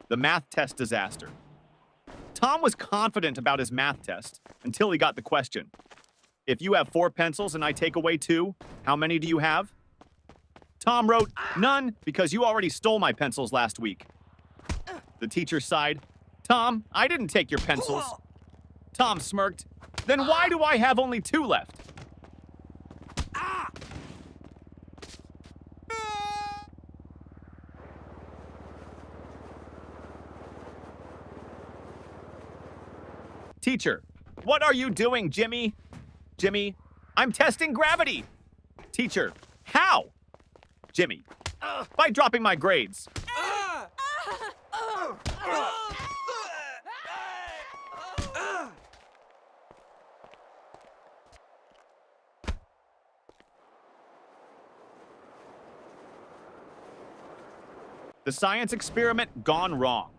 The math test disaster. Tom was confident about his math test until he got the question. If you have 4 pencils and I take away 2, how many do you have? Tom wrote, none, because you already stole my pencils last week. The teacher sighed. Tom, I didn't take your pencils. Tom smirked. Then why do I have only 2 left? Teacher, what are you doing, Jimmy? Jimmy, I'm testing gravity. Teacher, how? Jimmy, by dropping my grades. The science experiment gone wrong.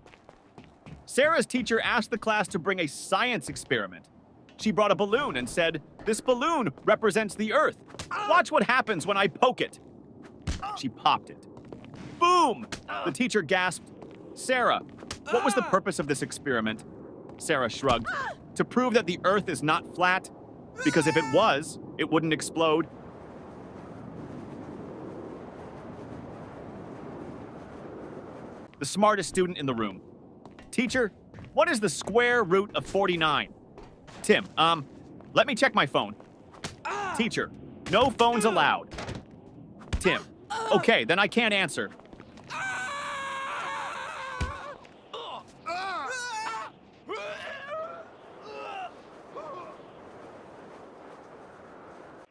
Sarah's teacher asked the class to bring a science experiment. She brought a balloon and said, "This balloon represents the Earth. Watch what happens when I poke it." She popped it. Boom! The teacher gasped, "Sarah, what was the purpose of this experiment?" Sarah shrugged. "To prove that the Earth is not flat, because if it was, it wouldn't explode." The smartest student in the room. Teacher, what is the square root of 49? Tim, let me check my phone. Teacher, no phones allowed. Tim, okay, then I can't answer.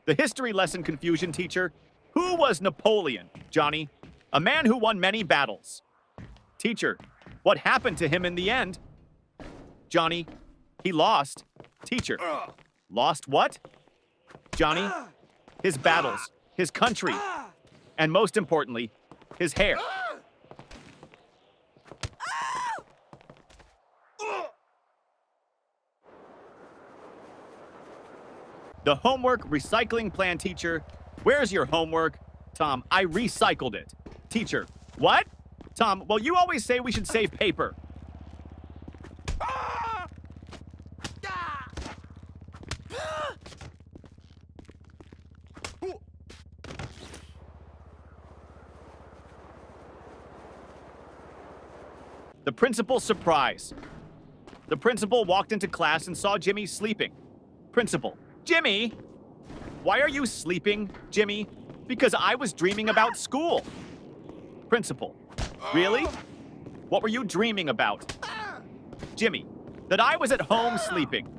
The history lesson confusion teacher. Who was Napoleon, Johnny? A man who won many battles. Teacher, what happened to him in the end? Johnny, he lost. Teacher, lost what? Johnny, his battles, his country, and most importantly, his hair. The homework recycling plan teacher. Where's your homework? Tom, I recycled it. Teacher, what? Tom, well, you always say we should save paper. The principal's surprise. The principal walked into class and saw Jimmy sleeping. Principal, Jimmy! Why are you sleeping, Jimmy? Because I was dreaming about school. Principal, really? What were you dreaming about? Jimmy, that I was at home sleeping.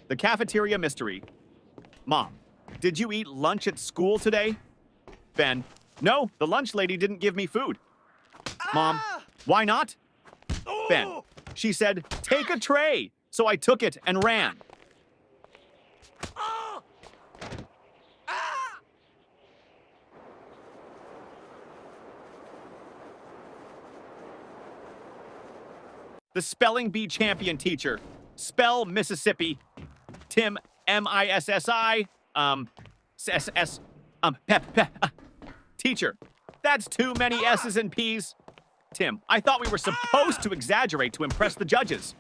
The cafeteria mystery. Mom, did you eat lunch at school today? Ben, no, the lunch lady didn't give me food. Mom, why not? Ben, she said, take a tray. So I took it and ran. The spelling bee champion teacher. Spell Mississippi. Tim, M-I-S-S-I, S-S, Teacher, that's too many S's and P's. Tim, I thought we were supposed to exaggerate to impress the judges.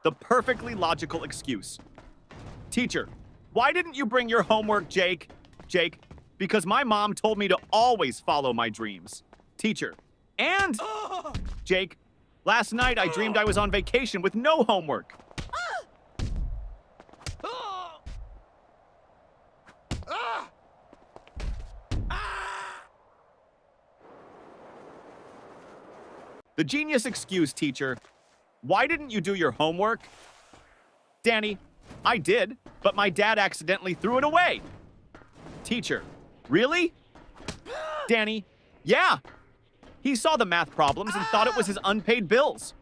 The perfectly logical excuse. Teacher, why didn't you bring your homework, Jake? Jake, because my mom told me to always follow my dreams. Teacher, and Jake, last night I dreamed I was on vacation with no homework. The genius excuse, teacher. Why didn't you do your homework? Danny, I did, but my dad accidentally threw it away. Teacher, really? Danny, yeah. He saw the math problems and thought it was his unpaid bills.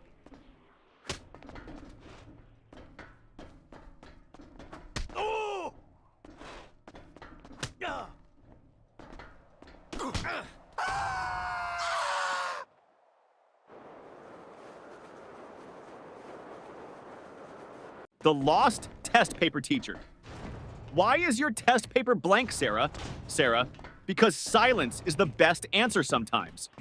The lost test paper teacher. Why is your test paper blank, Sarah? Sarah, because silence is the best answer sometimes.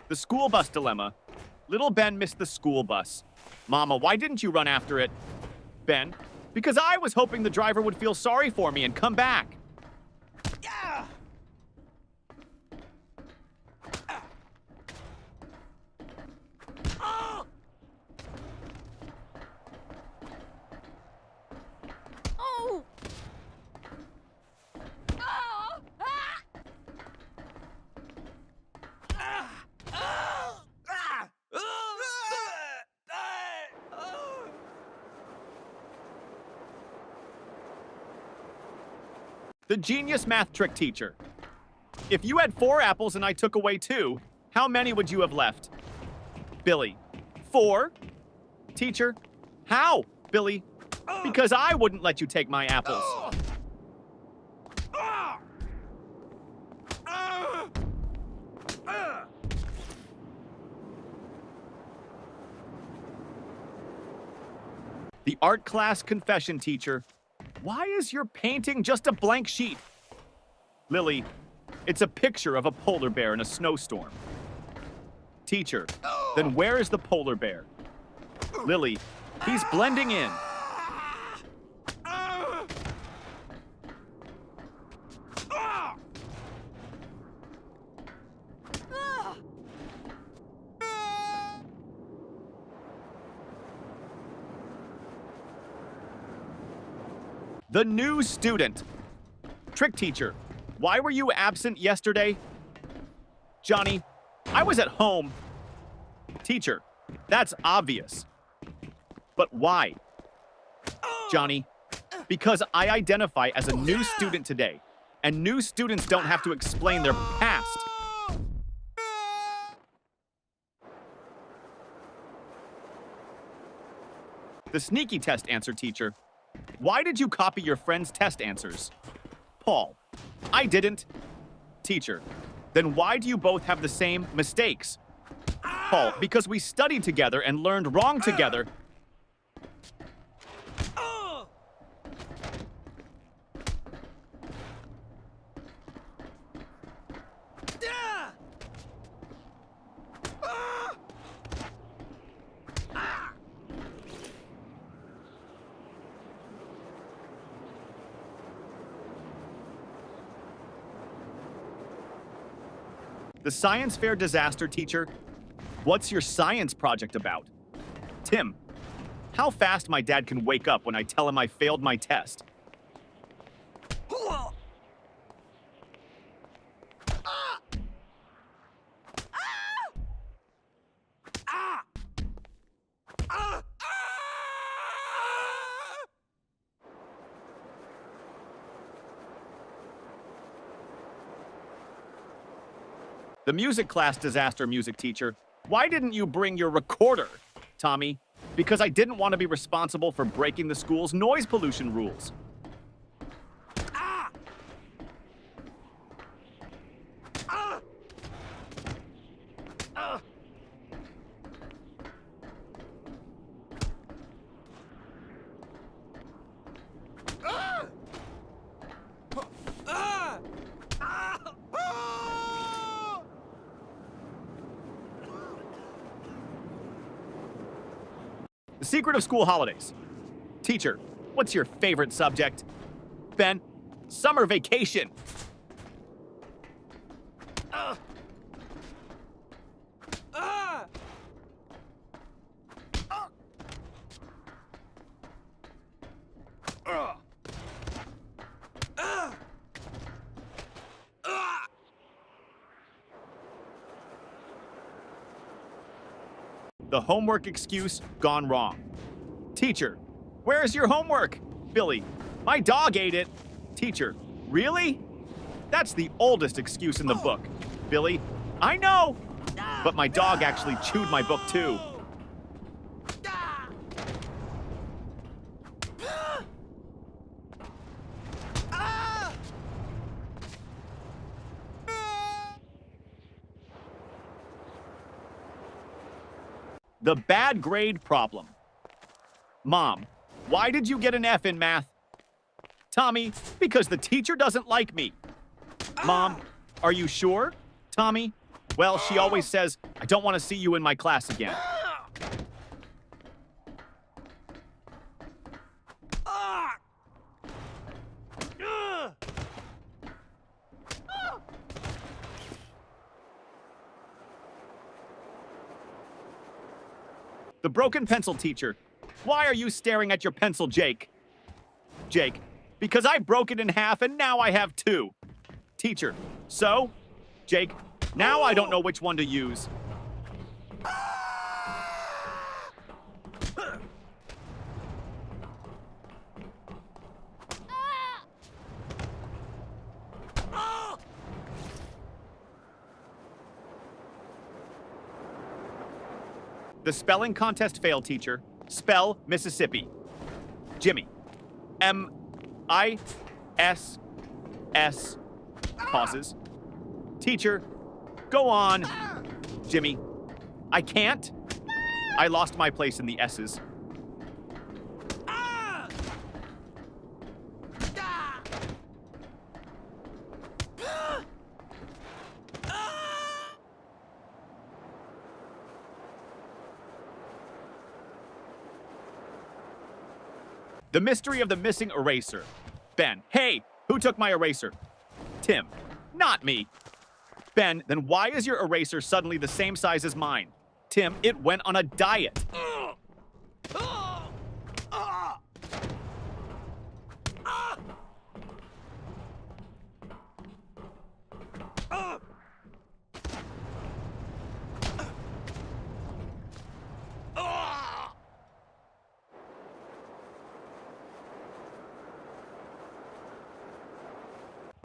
The school bus dilemma. Little Ben missed the school bus. Mama, why didn't you run after it? Ben, because I was hoping the driver would feel sorry for me and come back. Yeah. Oh. Oh. The genius math trick teacher. If you had 4 apples and I took away 2, how many would you have left? Billy, 4? Teacher, how? Billy, because I wouldn't let you take my apples. The art class confession teacher. Why is your painting just a blank sheet? Lily, it's a picture of a polar bear in a snowstorm. Teacher, then where is the polar bear? Lily, he's blending in. The new student. Trick teacher, why were you absent yesterday? Johnny, I was at home. Teacher, that's obvious. But why? Johnny, because I identify as a new student today, and new students don't have to explain their past. The sneaky test answer teacher. Why did you copy your friend's test answers? Paul, I didn't. Teacher, then why do you both have the same mistakes? Paul, because we studied together and learned wrong together. The science fair disaster teacher. What's your science project about? Tim, how fast my dad can wake up when I tell him I failed my test. The music class disaster music teacher. Why didn't you bring your recorder? Tommy, because I didn't want to be responsible for breaking the school's noise pollution rules. The secret of school holidays. Teacher, what's your favorite subject? Ben, summer vacation. The homework excuse gone wrong. Teacher, where's your homework? Billy, my dog ate it. Teacher, really? That's the oldest excuse in the book. Billy, I know. But my dog actually chewed my book too. The bad grade problem. Mom, why did you get an F in math? Tommy, because the teacher doesn't like me. Mom, are you sure? Tommy, well, she always says, I don't want to see you in my class again. The broken pencil teacher. Why are you staring at your pencil, Jake? Jake, because I broke it in half and now I have two. Teacher, so? Jake, now I don't know which one to use. The spelling contest failed, teacher. Spell Mississippi. Jimmy. M-I-S-S. Pauses. Teacher, go on. Jimmy. I can't. I lost my place in the S's. The mystery of the missing eraser. Ben, hey, who took my eraser? Tim, not me. Ben, then why is your eraser suddenly the same size as mine? Tim, it went on a diet.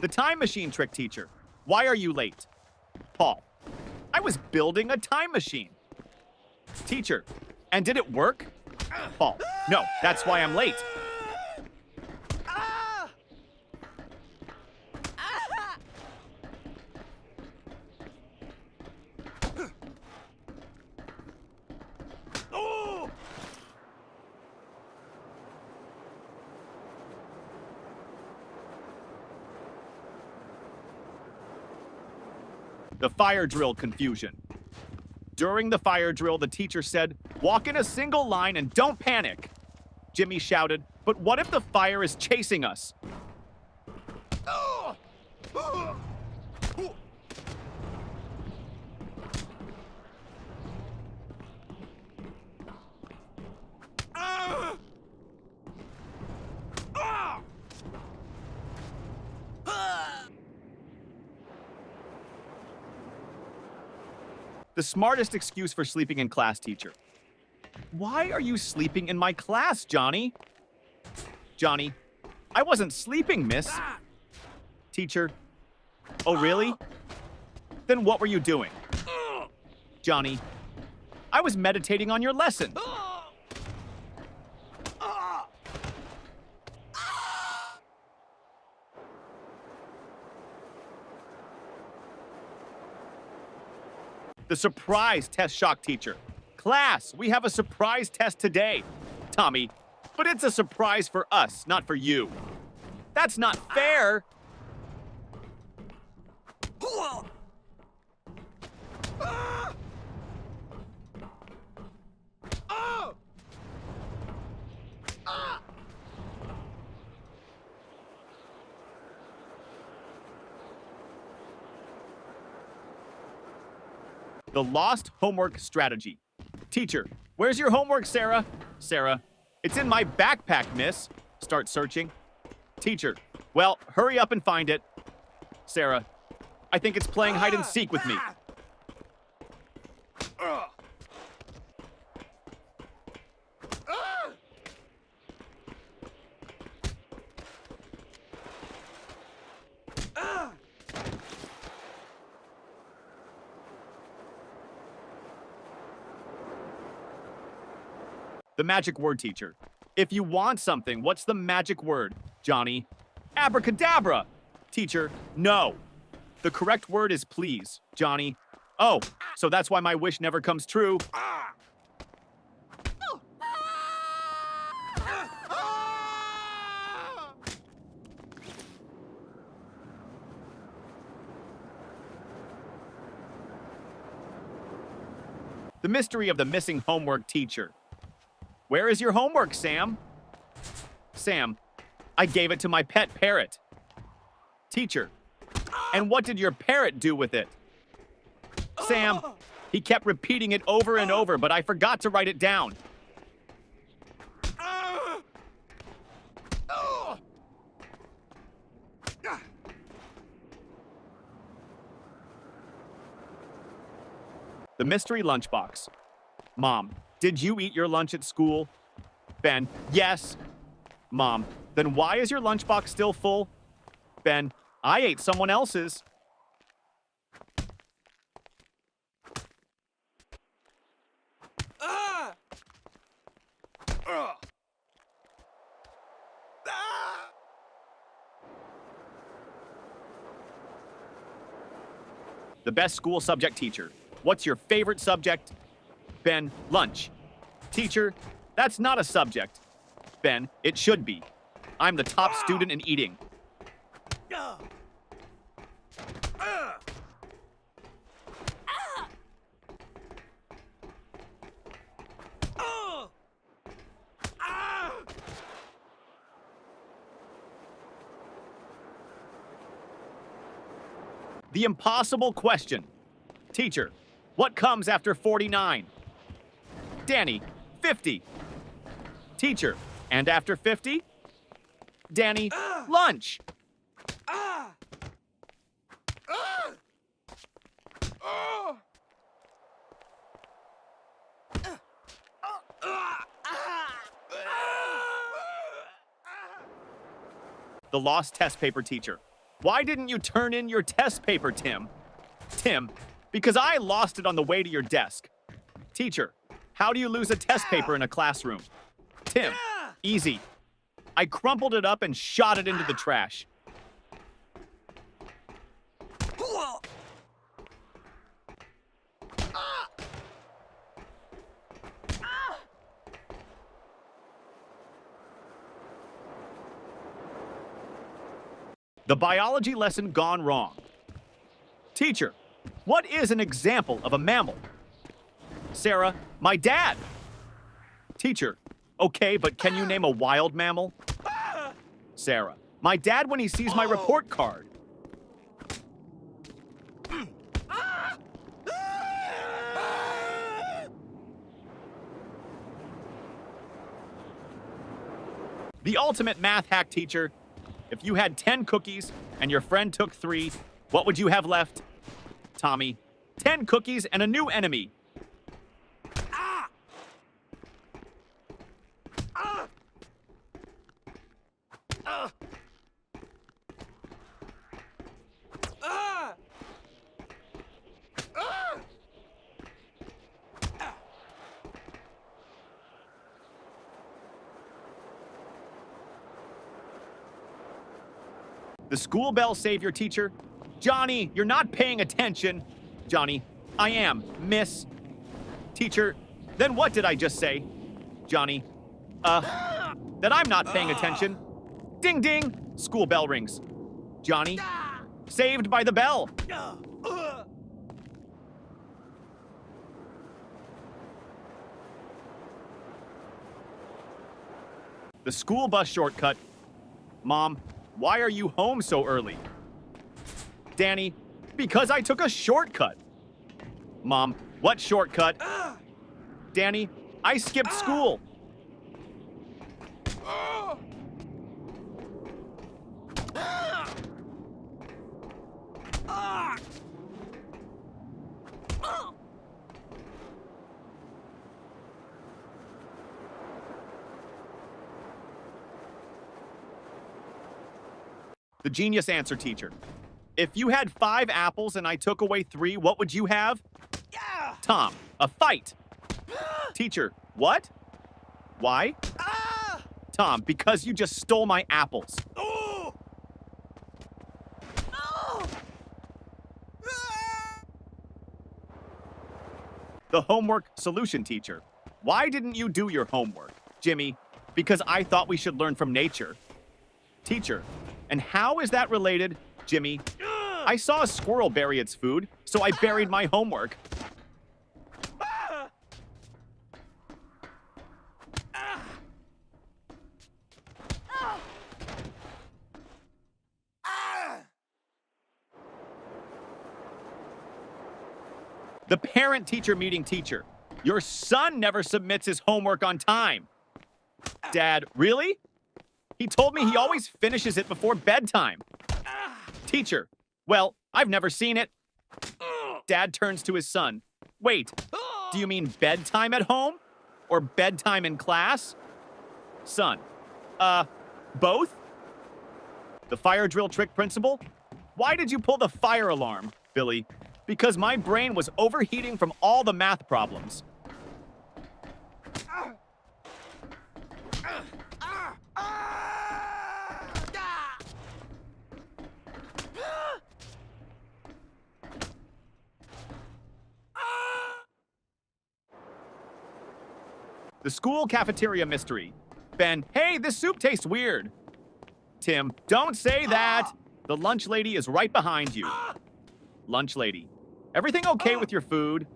The time machine trick teacher. Why are you late? Paul. I was building a time machine. Teacher. And did it work? Paul. No, that's why I'm late. The fire drill confusion. During the fire drill, the teacher said, walk in a single line and don't panic. Jimmy shouted, but what if the fire is chasing us? The smartest excuse for sleeping in class, teacher. Why are you sleeping in my class, Johnny? Johnny, I wasn't sleeping, miss. Teacher, oh really? Then what were you doing? Johnny, I was meditating on your lesson. The surprise test shock teacher. Class, we have a surprise test today. Tommy, but it's a surprise for us, not for you. That's not fair. The lost homework strategy. Teacher, where's your homework, Sarah? Sarah, it's in my backpack, miss. Start searching. Teacher, well, hurry up and find it. Sarah, I think it's playing hide and seek with me. The magic word, teacher. If you want something, what's the magic word, Johnny? Abracadabra! Teacher, no. The correct word is please, Johnny. Oh, so that's why my wish never comes true. The mystery of the missing homework teacher. Where is your homework, Sam? Sam, I gave it to my pet parrot. Teacher, and what did your parrot do with it? Sam, he kept repeating it over and over, but I forgot to write it down. The mystery lunchbox. Mom, did you eat your lunch at school? Ben, yes. Mom, then why is your lunchbox still full? Ben, I ate someone else's. The best school subject teacher. What's your favorite subject? Ben, lunch. Teacher, that's not a subject. Ben, it should be. I'm the top student in eating. The impossible question. Teacher, what comes after 49? Danny, 50. Teacher, and after 50? Danny, lunch. The lost test paper teacher. Why didn't you turn in your test paper, Tim? Tim, because I lost it on the way to your desk. Teacher, how do you lose a test paper in a classroom? Tim, easy. I crumpled it up and shot it into the trash. The biology lesson gone wrong. Teacher, what is an example of a mammal? Sarah, my dad. Teacher, okay, but can you name a wild mammal? Sarah, my dad when he sees my report card. The ultimate math hack teacher. If you had 10 cookies and your friend took 3, what would you have left? Tommy, 10 cookies and a new enemy. The school bell saved your teacher. Johnny, you're not paying attention. Johnny, I am, miss. Teacher, then what did I just say? Johnny, that I'm not paying attention. Ding ding, school bell rings. Johnny, saved by the bell. The school bus shortcut. Mom, why are you home so early? Danny, because I took a shortcut. Mom, what shortcut? Danny, I skipped school. The genius answer teacher. If you had 5 apples and I took away 3, what would you have? Tom, a fight. Teacher, what? Why? Tom, because you just stole my apples. The homework solution teacher. Why didn't you do your homework? Jimmy, because I thought we should learn from nature. Teacher, and how is that related? Jimmy, I saw a squirrel bury its food, so I buried my homework. The parent-teacher meeting teacher. Your son never submits his homework on time. Dad, really? He told me he always finishes it before bedtime. Teacher, well, I've never seen it. Dad turns to his son. Wait, do you mean bedtime at home? Or bedtime in class? Son, both? The fire drill trick principal? Why did you pull the fire alarm, Billy? Because my brain was overheating from all the math problems. The school cafeteria mystery. Ben, hey, this soup tastes weird. Tim, don't say that. The lunch lady is right behind you. Lunch lady, everything okay with your food?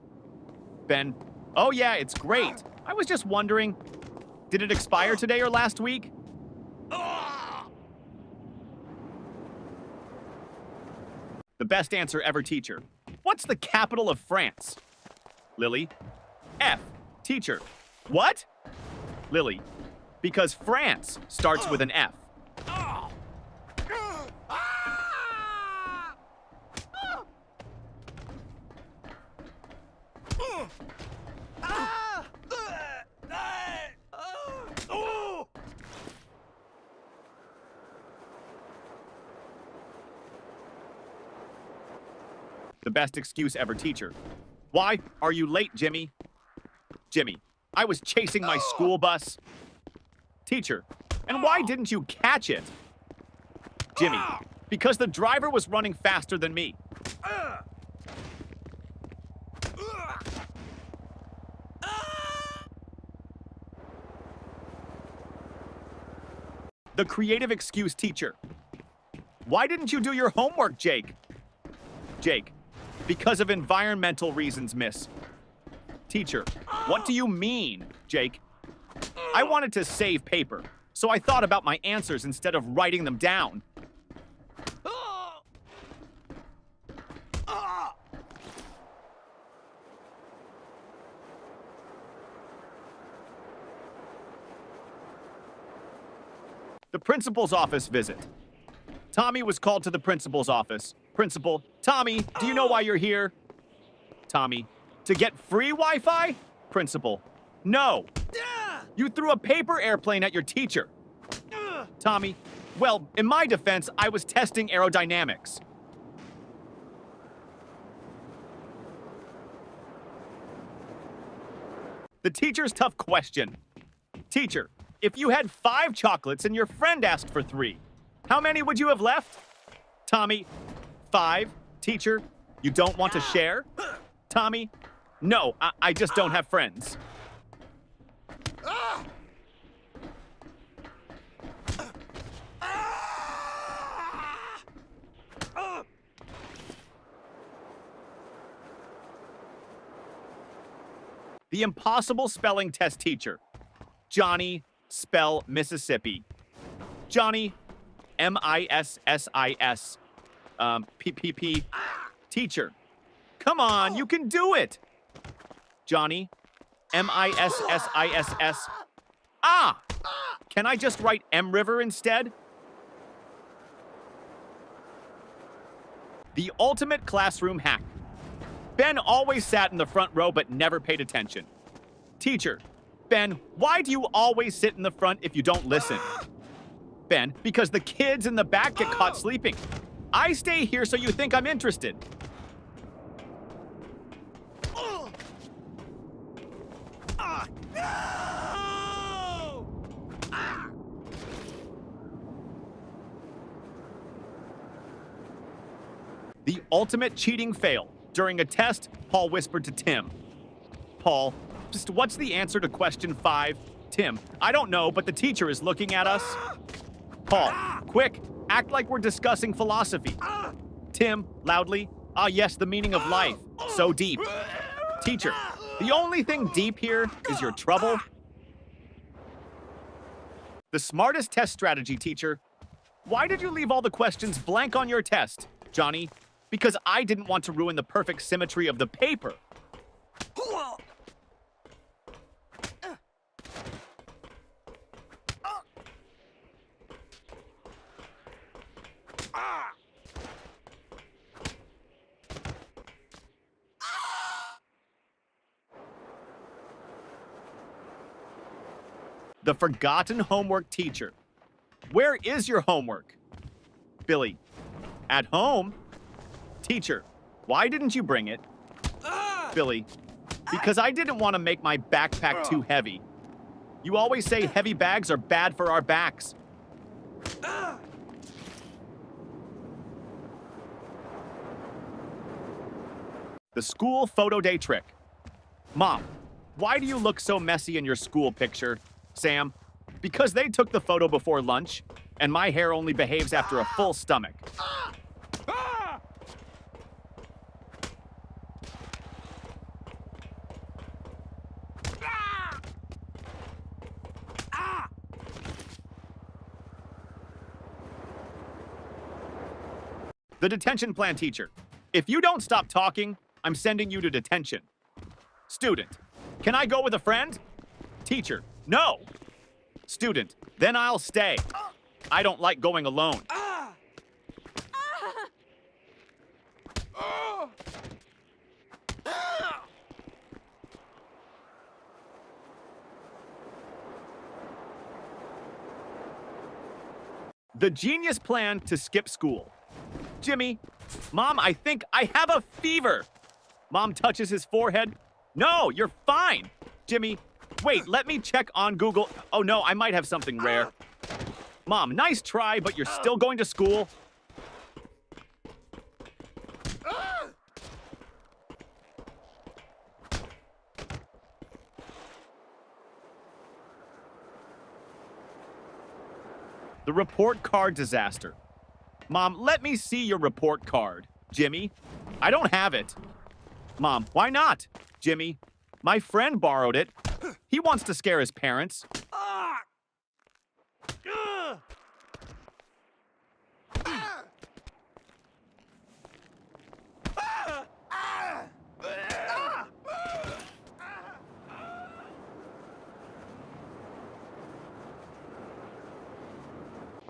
Ben, oh yeah, it's great. I was just wondering, did it expire today or last week? The best answer ever teacher. What's the capital of France? Lily, F. Teacher, what? Lily, because France starts with an F. The best excuse ever teacher. Why are you late, Jimmy? Jimmy, I was chasing my school bus. Teacher, and why didn't you catch it? Jimmy, because the driver was running faster than me. The creative excuse teacher. Why didn't you do your homework, Jake? Jake, because of environmental reasons, miss. Teacher, what do you mean, Jake? I wanted to save paper, so I thought about my answers instead of writing them down. The principal's office visit. Tommy was called to the principal's office. Principal, Tommy, do you know why you're here? Tommy, to get free Wi-Fi? Principal, no. You threw a paper airplane at your teacher. Tommy, well, in my defense, I was testing aerodynamics. The teacher's tough question. Teacher, if you had 5 chocolates and your friend asked for 3, how many would you have left? Tommy, 5. Teacher, you don't want to share? Tommy, no, I just don't have friends. The impossible spelling test teacher. Johnny, spell Mississippi. Johnny, M-I-S-S-I-S. P-P-P. Teacher, come on, you can do it. Johnny, M-I-S-S-I-S-S. Ah! Can I just write M River instead? The ultimate classroom hack. Ben always sat in the front row but never paid attention. Teacher, Ben, why do you always sit in the front if you don't listen? Ben, because the kids in the back get caught sleeping. I stay here so you think I'm interested. The ultimate cheating fail. During a test, Paul whispered to Tim. Paul, just what's the answer to question 5? Tim, I don't know, but the teacher is looking at us. Paul, quick, act like we're discussing philosophy. Tim, loudly, ah yes, the meaning of life. So deep. Teacher, the only thing deep here is your trouble. The smartest test strategy, teacher. Why did you leave all the questions blank on your test, Johnny? Because I didn't want to ruin the perfect symmetry of the paper. The forgotten homework teacher. Where is your homework? Billy. At home? Teacher. Why didn't you bring it? Billy. Because I didn't want to make my backpack too heavy. You always say heavy bags are bad for our backs. The school photo day trick. Mom, why do you look so messy in your school picture? Sam, because they took the photo before lunch, and my hair only behaves after a full stomach. The detention plan teacher. If you don't stop talking, I'm sending you to detention. Student, can I go with a friend? Teacher, no. Student, then I'll stay. I don't like going alone. The genius plan to skip school. Jimmy, Mom, I think I have a fever. Mom touches his forehead. No, you're fine. Jimmy, wait, let me check on Google. Oh no, I might have something rare. Mom, nice try, but you're still going to school. The report card disaster. Mom, let me see your report card. Jimmy, I don't have it. Mom, why not? Jimmy, my friend borrowed it. He wants to scare his parents.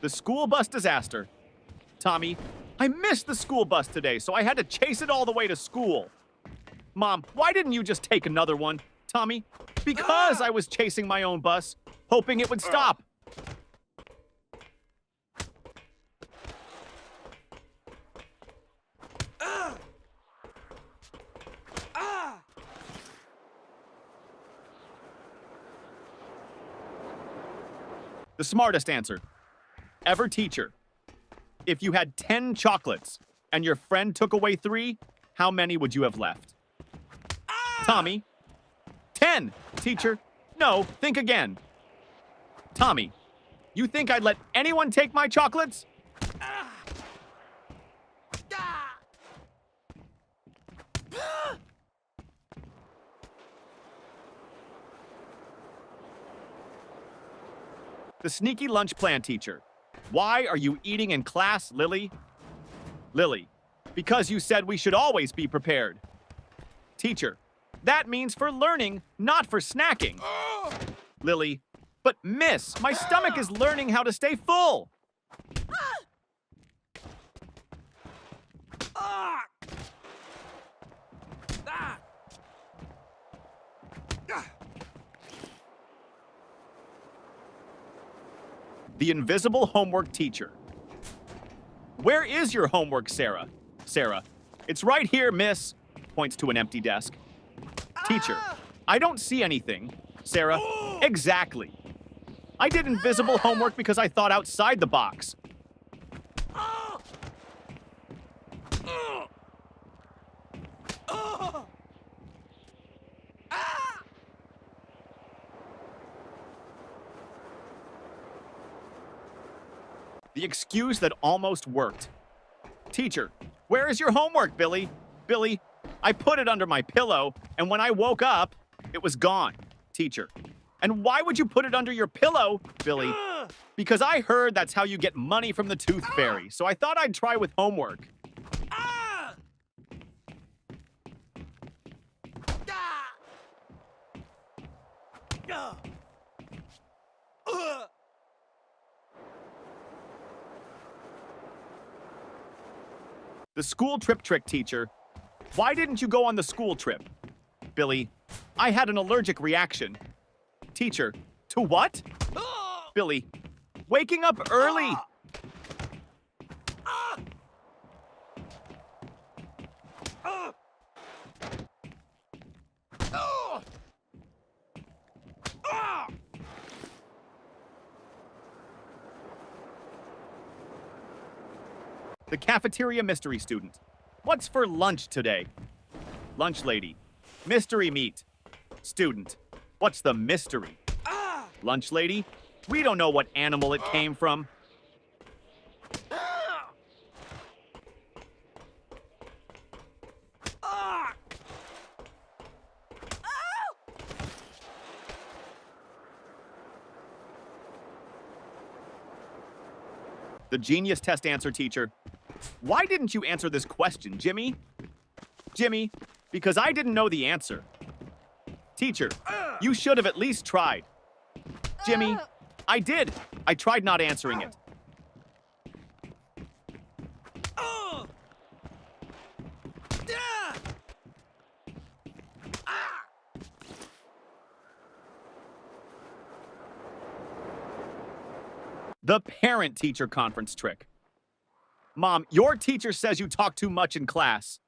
The school bus disaster. Tommy, I missed the school bus today, so I had to chase it all the way to school. Mom, why didn't you just take another one? Tommy, because I was chasing my own bus, hoping it would stop. The smartest answer. Ever teacher. If you had 10 chocolates and your friend took away 3, how many would you have left? Tommy. 10, teacher. No, think again. Tommy, you think I'd let anyone take my chocolates? The sneaky lunch plan teacher. Why are you eating in class, Lily? Lily, because you said we should always be prepared. Teacher, that means for learning, not for snacking. Lily, but miss, my stomach is learning how to stay full. The invisible homework teacher. Where is your homework, Sarah? Sarah, it's right here, miss. Points to an empty desk. Teacher, I don't see anything. Sarah, exactly. I did invisible homework because I thought outside the box. The excuse that almost worked. Teacher, where is your homework, Billy? Billy, I put it under my pillow, and when I woke up, it was gone. Teacher, and why would you put it under your pillow, Billy? Because I heard that's how you get money from the Tooth Fairy, so I thought I'd try with homework. The school trip trick, teacher. Why didn't you go on the school trip? Billy, I had an allergic reaction. Teacher, to what? Billy, waking up early. The cafeteria mystery student. What's for lunch today? Lunch lady. Mystery meat. Student. What's the mystery? Lunch lady. We don't know what animal it came from. The genius test answer, teacher. Why didn't you answer this question, Jimmy? Jimmy, because I didn't know the answer. Teacher, you should have at least tried. Jimmy, I did. I tried not answering it. The parent-teacher conference trick. Mom, your teacher says you talk too much in class.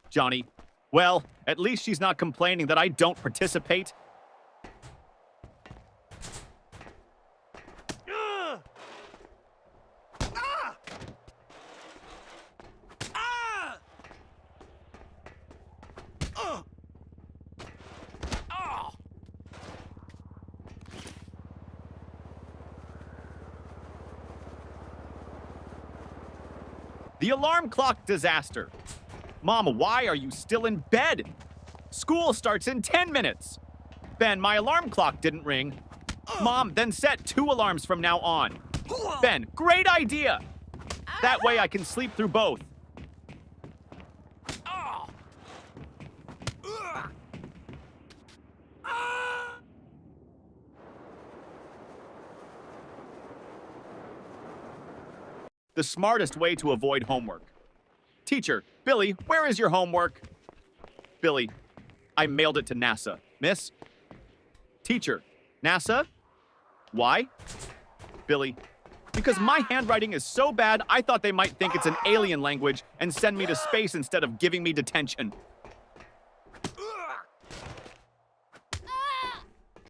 Johnny, well, at least she's not complaining that I don't participate. The alarm clock disaster. Mom, why are you still in bed? School starts in 10 minutes. Ben, my alarm clock didn't ring. Mom, then set 2 alarms from now on. Ben, great idea. That way I can sleep through both. The smartest way to avoid homework. Teacher, Billy, where is your homework? Billy, I mailed it to NASA. Miss? Teacher, NASA? Why? Billy, because my handwriting is so bad, I thought they might think it's an alien language and send me to space instead of giving me detention.